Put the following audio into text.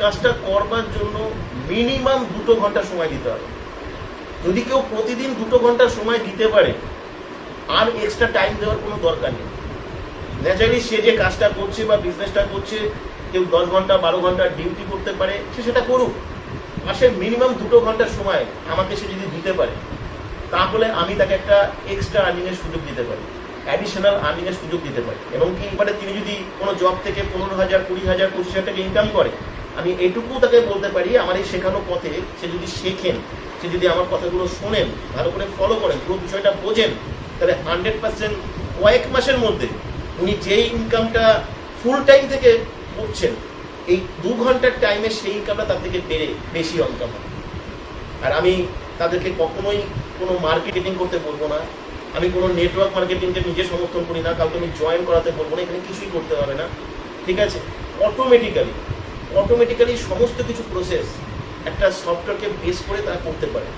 কাজটা করবার জন্য মিনিমাম 2 ঘন্টা সময় দিতে হবে। যদি কেউ প্রতিদিন 2 ঘন্টা সময় দিতে পারে, আর এক্সট্রা টাইম দেওয়ার কোনো দরকার নেই। ন্যাচারালি সে যে কাজটা করছে বা বিজনেসটা করছে, কেউ 10 ঘন্টা 12 ঘন্টা ডিউটি করতে পারে, সে সেটা করুক। মাসে মিনিমাম 2 ঘন্টার সময় আমাকে সে যদি দিতে পারে, তাহলে আমি তাকে একটা এক্সট্রা আর্নিংয়ের সুযোগ দিতে পারি, অ্যাডিশনাল আর্নিংয়ের সুযোগ দিতে পারি। এবং কি মানে তিনি যদি কোনো জব থেকে 15,000, 20,000, 25,000 টাকা ইনকাম করে, আমি এটুকু তাকে বলতে পারি, আমার এই শেখানো পথে সে যদি শেখেন, সে যদি আমার কথাগুলো শোনেন, ভালো করে ফলো করেন, পুরো বিষয়টা বোঝেন, তাহলে 100% কয়েক মাসের মধ্যে উনি যেই ইনকামটা ফুল টাইম থেকে করছেন, এই 2 ঘন্টার টাইমে সেই ইনকামটা তার থেকে বেশি ইনকাম হবে। আর আমি তাদেরকে কখনোই কোনো মার্কেটিং করতে বলবো না, আমি কোনো নেটওয়ার্ক মার্কেটিংকে নিজে সমর্থন করি না, কাউকে আমি জয়েন করাতে বলবো না, এখানে কিছুই করতে হবে না। ঠিক আছে, অটোমেটিক্যালি সমস্ত কিছু প্রসেস একটা সফটওয়্যারকে বেস করে তারা করতে পারে।